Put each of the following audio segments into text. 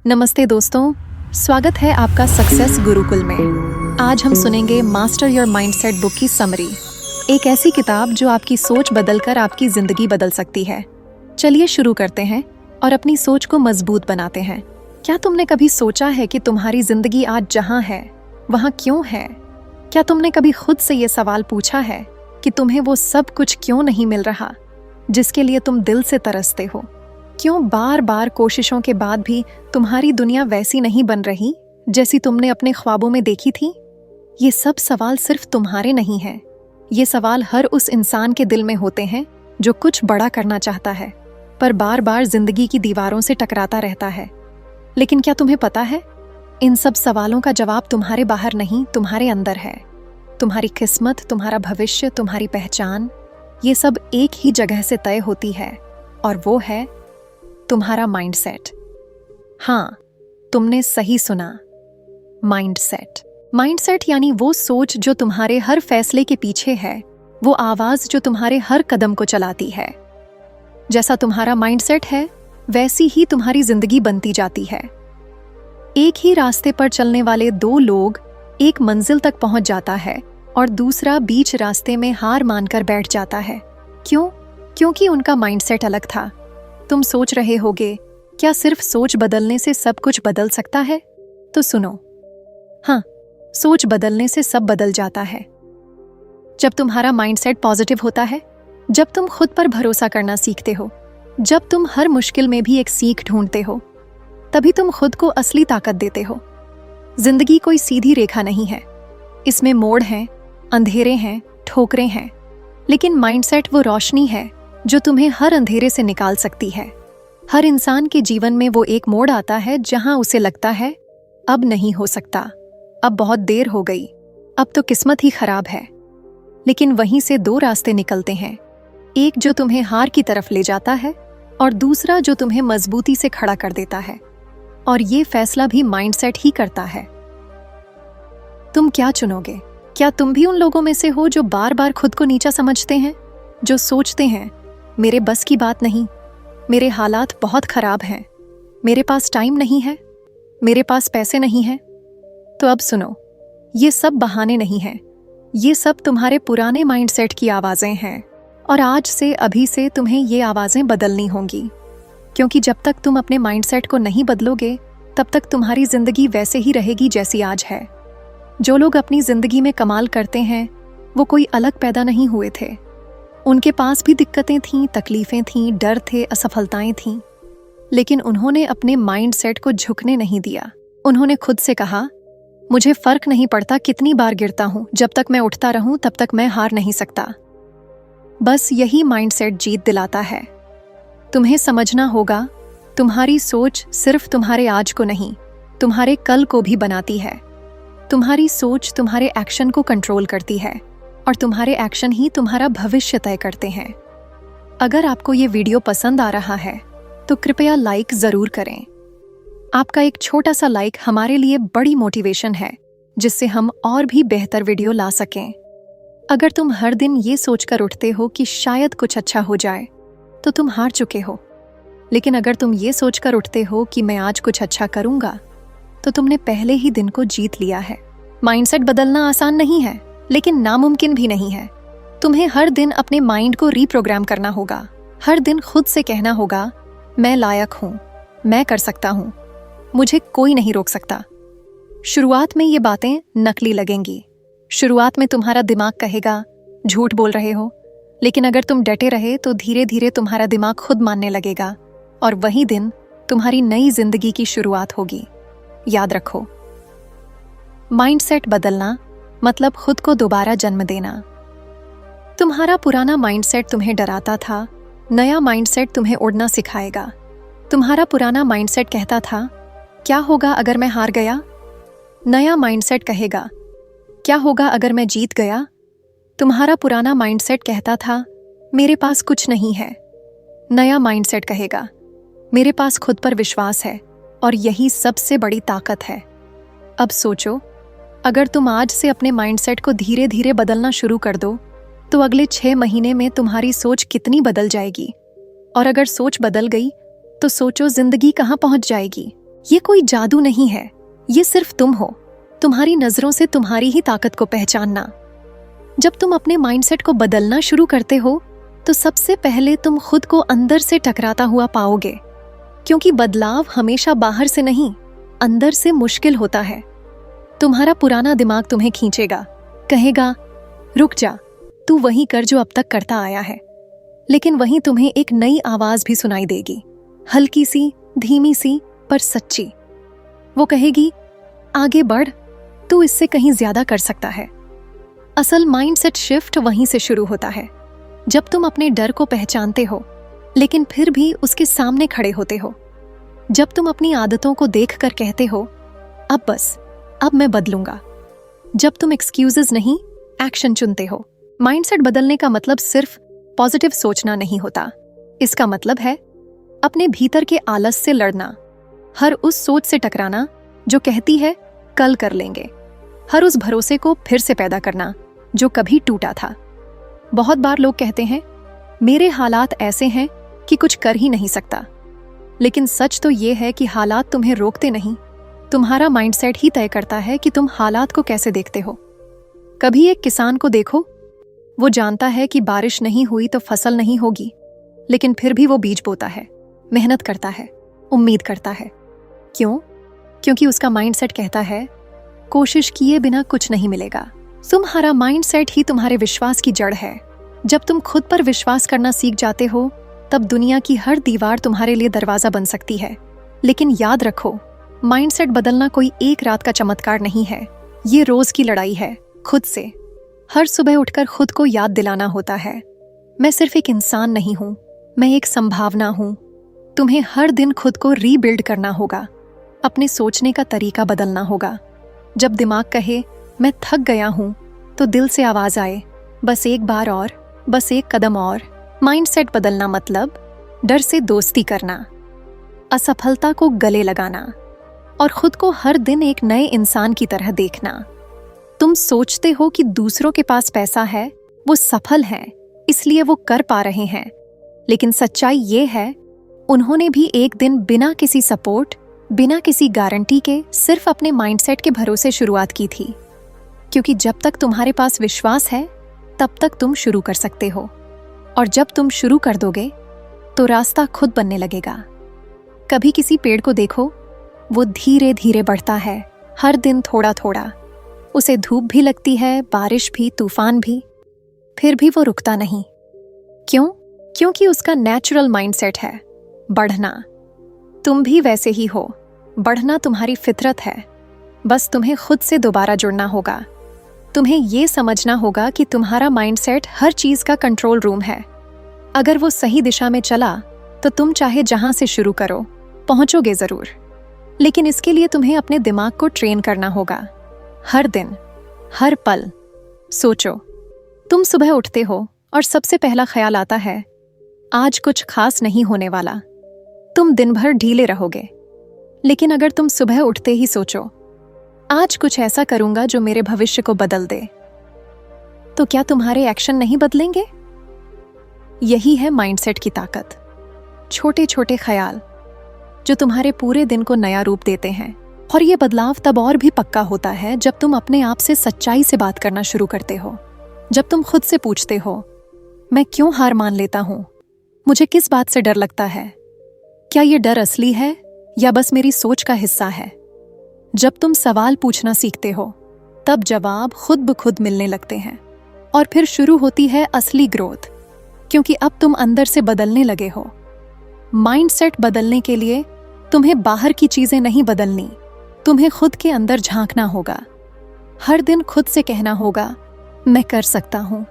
नमस्ते दोस्तों, स्वागत है आपका सक्सेस गुरुकुल में। आज हम सुनेंगे मास्टर योर माइंडसेट बुक की समरी, एक ऐसी किताब जो आपकी सोच बदलकर आपकी जिंदगी बदल सकती है। चलिए शुरू करते हैं और अपनी सोच को मजबूत बनाते हैं। क्या तुमने कभी सोचा है कि तुम्हारी जिंदगी आज जहां है वहां क्यों है? क्या तुमने कभी खुद से ये सवाल पूछा है कि तुम्हें वो सब कुछ क्यों नहीं मिल रहा जिसके लिए तुम दिल से तरसते हो? क्यों बार बार कोशिशों के बाद भी तुम्हारी दुनिया वैसी नहीं बन रही जैसी तुमने अपने ख्वाबों में देखी थी? ये सब सवाल सिर्फ तुम्हारे नहीं हैं। ये सवाल हर उस इंसान के दिल में होते हैं जो कुछ बड़ा करना चाहता है पर बार बार जिंदगी की दीवारों से टकराता रहता है। लेकिन क्या तुम्हें पता है, इन सब सवालों का जवाब तुम्हारे बाहर नहीं, तुम्हारे अंदर है। तुम्हारी किस्मत, तुम्हारा भविष्य, तुम्हारी पहचान, ये सब एक ही जगह से तय होती है और वो है तुम्हारा माइंडसेट। हाँ, तुमने सही सुना, माइंडसेट। माइंडसेट यानी वो सोच जो तुम्हारे हर फैसले के पीछे है, वो आवाज जो तुम्हारे हर कदम को चलाती है। जैसा तुम्हारा माइंडसेट है वैसी ही तुम्हारी जिंदगी बनती जाती है। एक ही रास्ते पर चलने वाले दो लोग, एक मंजिल तक पहुंच जाता है और दूसरा बीच रास्ते में हार मानकर बैठ जाता है। क्यों? क्योंकि उनका माइंडसेट अलग था। तुम सोच रहे होगे, क्या सिर्फ सोच बदलने से सब कुछ बदल सकता है? तो सुनो, हाँ, सोच बदलने से सब बदल जाता है। जब तुम्हारा माइंडसेट पॉजिटिव होता है, जब तुम खुद पर भरोसा करना सीखते हो, जब तुम हर मुश्किल में भी एक सीख ढूंढते हो, तभी तुम खुद को असली ताकत देते हो। जिंदगी कोई सीधी रेखा नहीं है, इसमें मोड़ हैं, अंधेरे हैं, ठोकरें हैं, लेकिन माइंडसेट वो रोशनी है जो तुम्हें हर अंधेरे से निकाल सकती है। हर इंसान के जीवन में वो एक मोड़ आता है जहां उसे लगता है अब नहीं हो सकता, अब बहुत देर हो गई, अब तो किस्मत ही खराब है। लेकिन वहीं से दो रास्ते निकलते हैं, एक जो तुम्हें हार की तरफ ले जाता है और दूसरा जो तुम्हें मजबूती से खड़ा कर देता है। और ये फैसला भी माइंडसेट ही करता है। तुम क्या चुनोगे? क्या तुम भी उन लोगों में से हो जो बार बार खुद को नीचा समझते हैं, जो सोचते हैं मेरे बस की बात नहीं, मेरे हालात बहुत खराब हैं, मेरे पास टाइम नहीं है, मेरे पास पैसे नहीं हैं? तो अब सुनो, ये सब बहाने नहीं हैं, ये सब तुम्हारे पुराने माइंडसेट की आवाजें हैं। और आज से, अभी से तुम्हें ये आवाजें बदलनी होंगी, क्योंकि जब तक तुम अपने माइंडसेट को नहीं बदलोगे तब तक तुम्हारी जिंदगी वैसे ही रहेगी जैसी आज है। जो लोग अपनी जिंदगी में कमाल करते हैं वो कोई अलग पैदा नहीं हुए थे। उनके पास भी दिक्कतें थीं, तकलीफें थीं, डर थे, असफलताएं थीं, लेकिन उन्होंने अपने माइंडसेट को झुकने नहीं दिया। उन्होंने खुद से कहा, मुझे फर्क नहीं पड़ता कितनी बार गिरता हूं, जब तक मैं उठता रहूं तब तक मैं हार नहीं सकता। बस यही माइंडसेट जीत दिलाता है। तुम्हें समझना होगा, तुम्हारी सोच सिर्फ तुम्हारे आज को नहीं, तुम्हारे कल को भी बनाती है। तुम्हारी सोच तुम्हारे एक्शन को कंट्रोल करती है और तुम्हारे एक्शन ही तुम्हारा भविष्य तय करते हैं। अगर आपको ये वीडियो पसंद आ रहा है तो कृपया लाइक जरूर करें। आपका एक छोटा सा लाइक हमारे लिए बड़ी मोटिवेशन है, जिससे हम और भी बेहतर वीडियो ला सकें। अगर तुम हर दिन ये सोचकर उठते हो कि शायद कुछ अच्छा हो जाए तो तुम हार चुके हो। लेकिन अगर तुम ये सोचकर उठते हो कि मैं आज कुछ अच्छा करूंगा तो तुमने पहले ही दिन को जीत लिया है। माइंडसेट बदलना आसान नहीं है, लेकिन नामुमकिन भी नहीं है। तुम्हें हर दिन अपने माइंड को रीप्रोग्राम करना होगा। हर दिन खुद से कहना होगा, मैं लायक हूं, मैं कर सकता हूं, मुझे कोई नहीं रोक सकता। शुरुआत में ये बातें नकली लगेंगी। शुरुआत में तुम्हारा दिमाग कहेगा झूठ बोल रहे हो, लेकिन अगर तुम डटे रहे तो धीरे धीरे तुम्हारा दिमाग खुद मानने लगेगा और वही दिन तुम्हारी नई जिंदगी की शुरुआत होगी। याद रखो, माइंडसेट बदलना मतलब खुद को दोबारा जन्म देना। तुम्हारा पुराना माइंडसेट तुम्हें डराता था, नया माइंडसेट तुम्हें उड़ना सिखाएगा। तुम्हारा पुराना माइंडसेट कहता था, क्या होगा अगर मैं हार गया? नया माइंडसेट कहेगा, क्या होगा अगर मैं जीत गया? तुम्हारा पुराना माइंडसेट कहता था, मेरे पास कुछ नहीं है। नया माइंडसेट कहेगा, मेरे पास खुद पर विश्वास है और यही सबसे बड़ी ताकत है। अब सोचो, अगर तुम आज से अपने माइंडसेट को धीरे धीरे बदलना शुरू कर दो तो अगले 6 महीने में तुम्हारी सोच कितनी बदल जाएगी। और अगर सोच बदल गई तो सोचो जिंदगी कहाँ पहुंच जाएगी। ये कोई जादू नहीं है, ये सिर्फ तुम हो, तुम्हारी नजरों से तुम्हारी ही ताकत को पहचानना। जब तुम अपने माइंडसेट को बदलना शुरू करते हो तो सबसे पहले तुम खुद को अंदर से टकराता हुआ पाओगे, क्योंकि बदलाव हमेशा बाहर से नहीं, अंदर से मुश्किल होता है। तुम्हारा पुराना दिमाग तुम्हें खींचेगा, कहेगा रुक जा, तू वही कर जो अब तक करता आया है। लेकिन वहीं तुम्हें एक नई आवाज भी सुनाई देगी, हल्की सी, धीमी सी, पर सच्ची। वो कहेगी आगे बढ़, तू इससे कहीं ज्यादा कर सकता है। असल माइंडसेट शिफ्ट वहीं से शुरू होता है, जब तुम अपने डर को पहचानते हो लेकिन फिर भी उसके सामने खड़े होते हो। जब तुम अपनी आदतों को देखकर कहते हो अब बस, अब मैं बदलूंगा। जब तुम एक्सक्यूजेस नहीं, एक्शन चुनते हो। माइंडसेट बदलने का मतलब सिर्फ पॉजिटिव सोचना नहीं होता। इसका मतलब है अपने भीतर के आलस से लड़ना, हर उस सोच से टकराना जो कहती है कल कर लेंगे, हर उस भरोसे को फिर से पैदा करना जो कभी टूटा था। बहुत बार लोग कहते हैं मेरे हालात ऐसे हैं कि कुछ कर ही नहीं सकता, लेकिन सच तो ये है कि हालात तुम्हें रोकते नहीं, तुम्हारा माइंडसेट ही तय करता है कि तुम हालात को कैसे देखते हो। कभी एक किसान को देखो, वो जानता है कि बारिश नहीं हुई तो फसल नहीं होगी, लेकिन फिर भी वो बीज बोता है, मेहनत करता है, उम्मीद करता है। क्यों? क्योंकि उसका माइंडसेट कहता है कोशिश किए बिना कुछ नहीं मिलेगा। तुम्हारा माइंडसेट ही तुम्हारे विश्वास की जड़ है। जब तुम खुद पर विश्वास करना सीख जाते हो तब दुनिया की हर दीवार तुम्हारे लिए दरवाजा बन सकती है। लेकिन याद रखो, माइंडसेट बदलना कोई एक रात का चमत्कार नहीं है, ये रोज की लड़ाई है खुद से। हर सुबह उठकर खुद को याद दिलाना होता है मैं सिर्फ एक इंसान नहीं हूं, मैं एक संभावना हूं। तुम्हें हर दिन खुद को रीबिल्ड करना होगा, अपने सोचने का तरीका बदलना होगा। जब दिमाग कहे मैं थक गया हूं तो दिल से आवाज आए बस एक बार और, बस एक कदम और। माइंडसेट बदलना मतलब डर से दोस्ती करना, असफलता को गले लगाना और खुद को हर दिन एक नए इंसान की तरह देखना। तुम सोचते हो कि दूसरों के पास पैसा है, वो सफल हैं, इसलिए वो कर पा रहे हैं, लेकिन सच्चाई ये है उन्होंने भी एक दिन बिना किसी सपोर्ट, बिना किसी गारंटी के सिर्फ अपने माइंडसेट के भरोसे शुरुआत की थी। क्योंकि जब तक तुम्हारे पास विश्वास है तब तक तुम शुरू कर सकते हो, और जब तुम शुरू कर दोगे तो रास्ता खुद बनने लगेगा। कभी किसी पेड़ को देखो, वो धीरे धीरे बढ़ता है, हर दिन थोड़ा थोड़ा। उसे धूप भी लगती है, बारिश भी, तूफान भी, फिर भी वो रुकता नहीं। क्यों? क्योंकि उसका नेचुरल माइंडसेट है बढ़ना। तुम भी वैसे ही हो, बढ़ना तुम्हारी फितरत है। बस तुम्हें खुद से दोबारा जुड़ना होगा। तुम्हें ये समझना होगा कि तुम्हारा माइंडसेट हर चीज का कंट्रोल रूम है। अगर वो सही दिशा में चला तो तुम चाहे जहां से शुरू करो, पहुंचोगे जरूर। लेकिन इसके लिए तुम्हें अपने दिमाग को ट्रेन करना होगा। हर दिन, हर पल सोचो। तुम सुबह उठते हो और सबसे पहला ख्याल आता है आज कुछ खास नहीं होने वाला। तुम दिन भर ढीले रहोगे, लेकिन अगर तुम सुबह उठते ही सोचो आज कुछ ऐसा करूंगा जो मेरे भविष्य को बदल दे, तो क्या तुम्हारे एक्शन नहीं बदलेंगे? यही है माइंडसेट की ताकत। छोटे छोटे ख्याल जो तुम्हारे पूरे दिन को नया रूप देते हैं। और ये बदलाव तब और भी पक्का होता है जब तुम अपने आप से सच्चाई से बात करना शुरू करते हो। जब तुम खुद से पूछते हो मैं क्यों हार मान लेता हूं, मुझे किस बात से डर लगता है, क्या ये डर असली है या बस मेरी सोच का हिस्सा है। जब तुम सवाल पूछना सीखते हो तब जवाब खुद ब खुद मिलने लगते हैं, और फिर शुरू होती है असली ग्रोथ, क्योंकि अब तुम अंदर से बदलने लगे हो। माइंडसेट बदलने के लिए तुम्हें बाहर की चीजें नहीं बदलनी, तुम्हें खुद के अंदर झांकना होगा। हर दिन खुद से कहना होगा मैं कर सकता हूं,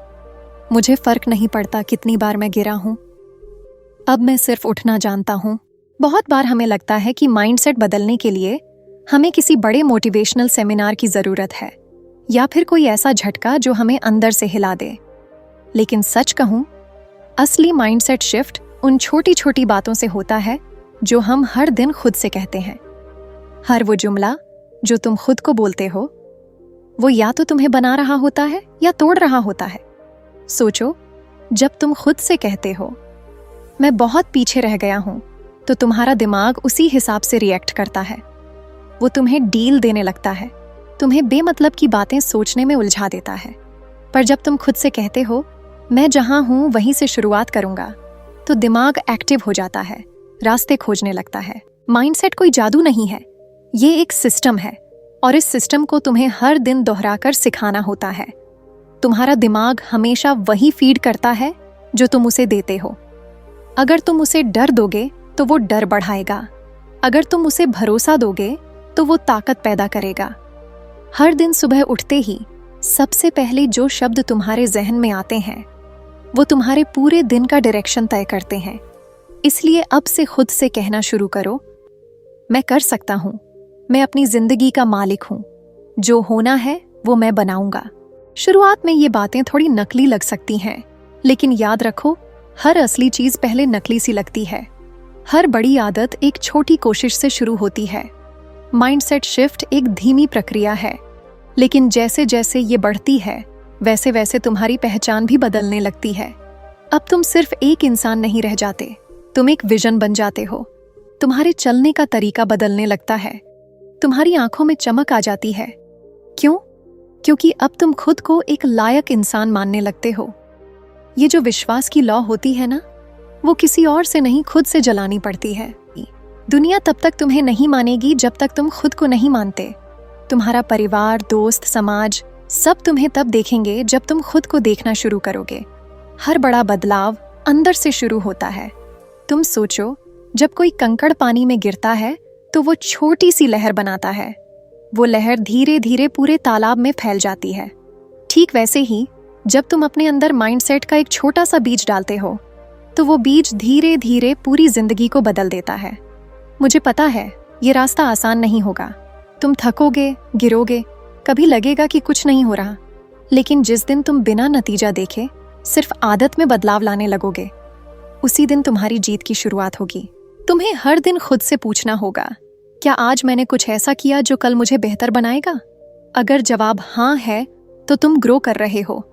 मुझे फर्क नहीं पड़ता कितनी बार मैं गिरा हूं, अब मैं सिर्फ उठना जानता हूं। बहुत बार हमें लगता है कि माइंडसेट बदलने के लिए हमें किसी बड़े मोटिवेशनल सेमिनार की जरूरत है या फिर कोई ऐसा झटका जो हमें अंदर से हिला दे। लेकिन सच कहूं, असली माइंडसेट शिफ्ट उन छोटी छोटी बातों से होता है जो हम हर दिन खुद से कहते हैं। हर वो जुमला जो तुम खुद को बोलते हो, वो या तो तुम्हें बना रहा होता है या तोड़ रहा होता है। सोचो, जब तुम खुद से कहते हो मैं बहुत पीछे रह गया हूं, तो तुम्हारा दिमाग उसी हिसाब से रिएक्ट करता है। वो तुम्हें डील देने लगता है, तुम्हें बेमतलब की बातें सोचने में उलझा देता है। पर जब तुम खुद से कहते हो मैं जहां हूं वहीं से शुरुआत करूंगा, तो दिमाग एक्टिव हो जाता है, रास्ते खोजने लगता है। माइंडसेट कोई जादू नहीं है, ये एक सिस्टम है, और इस सिस्टम को तुम्हें हर दिन दोहराकर सिखाना होता है। तुम्हारा दिमाग हमेशा वही फीड करता है जो तुम उसे देते हो। अगर तुम उसे डर दोगे तो वो डर बढ़ाएगा, अगर तुम उसे भरोसा दोगे तो वो ताकत पैदा करेगा। हर दिन सुबह उठते ही सबसे पहले जो शब्द तुम्हारे जहन में आते हैं वो तुम्हारे पूरे दिन का डायरेक्शन तय करते हैं। इसलिए अब से खुद से कहना शुरू करो, मैं कर सकता हूं, मैं अपनी जिंदगी का मालिक हूं, जो होना है वो मैं बनाऊंगा। शुरुआत में ये बातें थोड़ी नकली लग सकती हैं, लेकिन याद रखो, हर असली चीज पहले नकली सी लगती है। हर बड़ी आदत एक छोटी कोशिश से शुरू होती है। माइंडसेट शिफ्ट एक धीमी प्रक्रिया है, लेकिन जैसे जैसे ये बढ़ती है वैसे वैसे तुम्हारी पहचान भी बदलने लगती है। अब तुम सिर्फ एक इंसान नहीं रह जाते, तुम एक विजन बन जाते हो। तुम्हारे चलने का तरीका बदलने लगता है, तुम्हारी आंखों में चमक आ जाती है। क्यों? क्योंकि अब तुम खुद को एक लायक इंसान मानने लगते हो। ये जो विश्वास की लौ होती है ना, वो किसी और से नहीं, खुद से जलानी पड़ती है। दुनिया तब तक तुम्हें नहीं मानेगी जब तक तुम खुद को नहीं मानते। तुम्हारा परिवार, दोस्त, समाज सब तुम्हें तब देखेंगे जब तुम खुद को देखना शुरू करोगे। हर बड़ा बदलाव अंदर से शुरू होता है। तुम सोचो, जब कोई कंकड़ पानी में गिरता है तो वो छोटी सी लहर बनाता है। वो लहर धीरे धीरे पूरे तालाब में फैल जाती है। ठीक वैसे ही जब तुम अपने अंदर माइंडसेट का एक छोटा सा बीज डालते हो तो वो बीज धीरे धीरे पूरी जिंदगी को बदल देता है। मुझे पता है ये रास्ता आसान नहीं होगा, तुम थकोगे, गिरोगे, कभी लगेगा कि कुछ नहीं हो रहा, लेकिन जिस दिन तुम बिना नतीजा देखे सिर्फ आदत में बदलाव लाने लगोगे, उसी दिन तुम्हारी जीत की शुरुआत होगी। तुम्हें हर दिन खुद से पूछना होगा, क्या आज मैंने कुछ ऐसा किया जो कल मुझे बेहतर बनाएगा? अगर जवाब हाँ है तो तुम ग्रो कर रहे हो,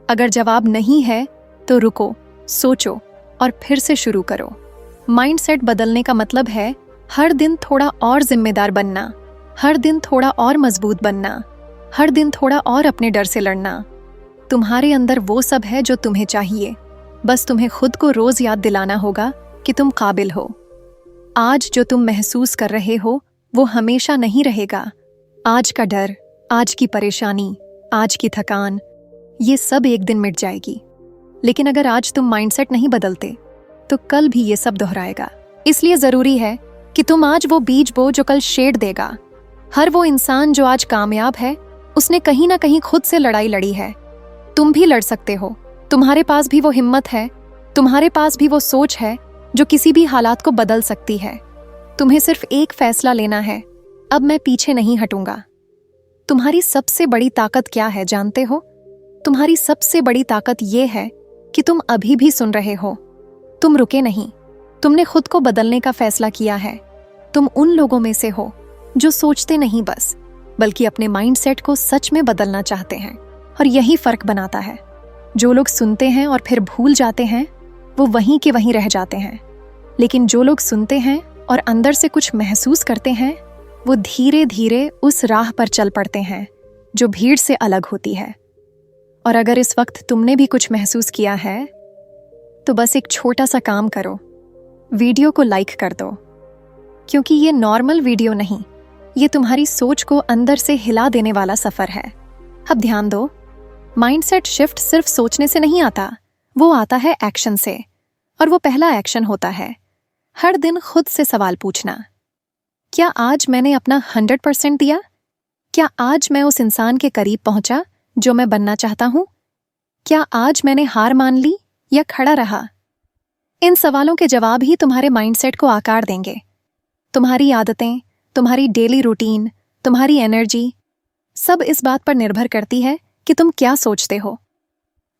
अगर जवाब नहीं है तो रुको, सोचो और फिर से शुरू करो। माइंडसेट बदलने का मतलब है हर दिन थोड़ा और जिम्मेदार बनना, हर दिन थोड़ा और मजबूत बनना, हर दिन थोड़ा और अपने डर से लड़ना। तुम्हारे अंदर वो सब है जो तुम्हें चाहिए, बस तुम्हें खुद को रोज याद दिलाना होगा कि तुम काबिल हो। आज जो तुम महसूस कर रहे हो वो हमेशा नहीं रहेगा। आज का डर, आज की परेशानी, आज की थकान, ये सब एक दिन मिट जाएगी। लेकिन अगर आज तुम माइंडसेट नहीं बदलते तो कल भी ये सब दोहराएगा। इसलिए जरूरी है कि तुम आज वो बीज बो जो कल शेड देगा। हर वो इंसान जो आज कामयाब है उसने कहीं ना कहीं खुद से लड़ाई लड़ी है। तुम भी लड़ सकते हो, तुम्हारे पास भी वो हिम्मत है, तुम्हारे पास भी वो सोच है जो किसी भी हालात को बदल सकती है। तुम्हें सिर्फ एक फैसला लेना है, अब मैं पीछे नहीं हटूंगा। तुम्हारी सबसे बड़ी ताकत क्या है जानते हो? तुम्हारी सबसे बड़ी ताकत ये है कि तुम अभी भी सुन रहे हो। तुम रुके नहीं, तुमने खुद को बदलने का फैसला किया है। तुम उन लोगों में से हो जो सोचते नहीं बस, बल्कि अपने माइंडसेट को सच में बदलना चाहते हैं। और यही फर्क बनाता है। जो लोग सुनते हैं और फिर भूल जाते हैं वो वहीं के वहीं रह जाते हैं, लेकिन जो लोग सुनते हैं और अंदर से कुछ महसूस करते हैं वो धीरे धीरे उस राह पर चल पड़ते हैं जो भीड़ से अलग होती है। और अगर इस वक्त तुमने भी कुछ महसूस किया है तो बस एक छोटा सा काम करो, वीडियो को लाइक कर दो, क्योंकि ये नॉर्मल वीडियो नहीं, ये तुम्हारी सोच को अंदर से हिला देने वाला सफर है। अब ध्यान दो, माइंडसेट शिफ्ट सिर्फ सोचने से नहीं आता, वो आता है एक्शन से। और वो पहला एक्शन होता है हर दिन खुद से सवाल पूछना, क्या आज मैंने अपना 100% दिया? क्या आज मैं उस इंसान के करीब पहुंचा जो मैं बनना चाहता हूं? क्या आज मैंने हार मान ली या खड़ा रहा? इन सवालों के जवाब ही तुम्हारे माइंडसेट को आकार देंगे। तुम्हारी आदतें, तुम्हारी डेली रूटीन, तुम्हारी एनर्जी, सब इस बात पर निर्भर करती है कि तुम क्या सोचते हो।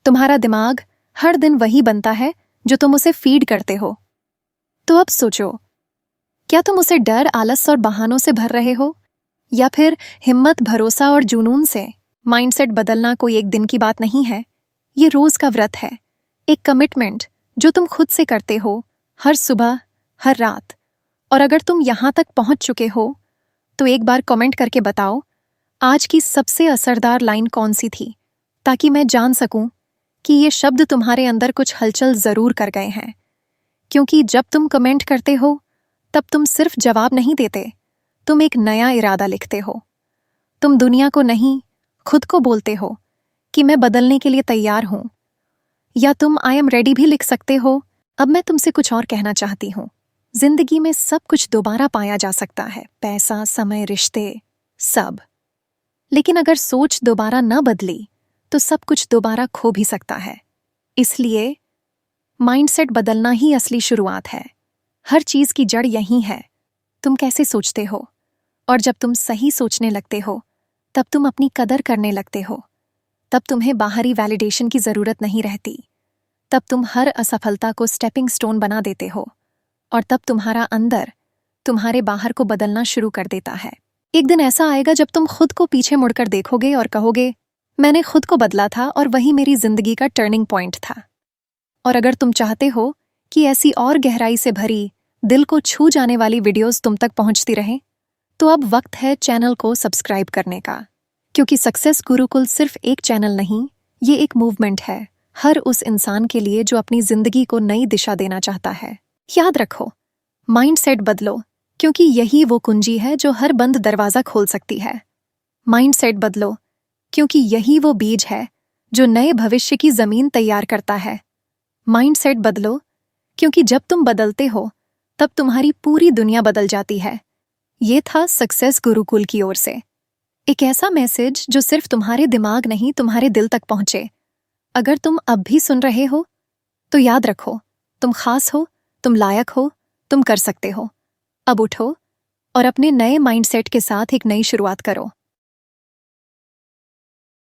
तुम्हारा दिमाग हर दिन वही बनता है जो तुम उसे फीड करते हो। तो अब सोचो, क्या तुम उसे डर, आलस और बहानों से भर रहे हो, या फिर हिम्मत, भरोसा और जुनून से? माइंडसेट बदलना कोई एक दिन की बात नहीं है, ये रोज का व्रत है, एक कमिटमेंट जो तुम खुद से करते हो, हर सुबह, हर रात और अगर तुम यहाँ तक पहुँच चुके हो तो एक बार कमेंट करके बताओ आज की सबसे असरदार लाइन कौन सी थी, ताकि मैं जान सकूं कि ये शब्द तुम्हारे अंदर कुछ हलचल जरूर कर गए हैं। क्योंकि जब तुम कमेंट करते हो तब तुम सिर्फ जवाब नहीं देते, तुम एक नया इरादा लिखते हो। तुम दुनिया को नहीं, खुद को बोलते हो कि मैं बदलने के लिए तैयार हूं। या तुम आई एम रेडी भी लिख सकते हो। अब मैं तुमसे कुछ और कहना चाहती हूं। जिंदगी में सब कुछ दोबारा पाया जा सकता है, पैसा, समय, रिश्ते, सब। लेकिन अगर सोच दोबारा न बदली तो सब कुछ दोबारा खो भी सकता है। इसलिए माइंडसेट बदलना ही असली शुरुआत है। हर चीज की जड़ यही है, तुम कैसे सोचते हो। और जब तुम सही सोचने लगते हो तब तुम अपनी कदर करने लगते हो। तब तुम्हें बाहरी वैलिडेशन की जरूरत नहीं रहती। तब तुम हर असफलता को स्टेपिंग स्टोन बना देते हो। और तब तुम्हारा अंदर तुम्हारे बाहर को बदलना शुरू कर देता है। एक दिन ऐसा आएगा जब तुम खुद को पीछे मुड़कर देखोगे और कहोगे, मैंने खुद को बदला था और वही मेरी जिंदगी का टर्निंग पॉइंट था। और अगर तुम चाहते हो कि ऐसी और गहराई से भरी, दिल को छू जाने वाली वीडियोस तुम तक पहुंचती रहें, तो अब वक्त है चैनल को सब्सक्राइब करने का। क्योंकि सक्सेस गुरुकुल सिर्फ एक चैनल नहीं, ये एक मूवमेंट है, हर उस इंसान के लिए जो अपनी जिंदगी को नई दिशा देना चाहता है। याद रखो, माइंडसेट बदलो, क्योंकि यही वो कुंजी है जो हर बंद दरवाजा खोल सकती है। माइंडसेट बदलो, क्योंकि यही वो बीज है जो नए भविष्य की जमीन तैयार करता है। माइंडसेट बदलो, क्योंकि जब तुम बदलते हो तब तुम्हारी पूरी दुनिया बदल जाती है। ये था सक्सेस गुरुकुल की ओर से एक ऐसा मैसेज जो सिर्फ तुम्हारे दिमाग नहीं, तुम्हारे दिल तक पहुंचे। अगर तुम अब भी सुन रहे हो तो याद रखो, तुम खास हो, तुम लायक हो, तुम कर सकते हो। अब उठो और अपने नए माइंडसेट के साथ एक नई शुरुआत करो।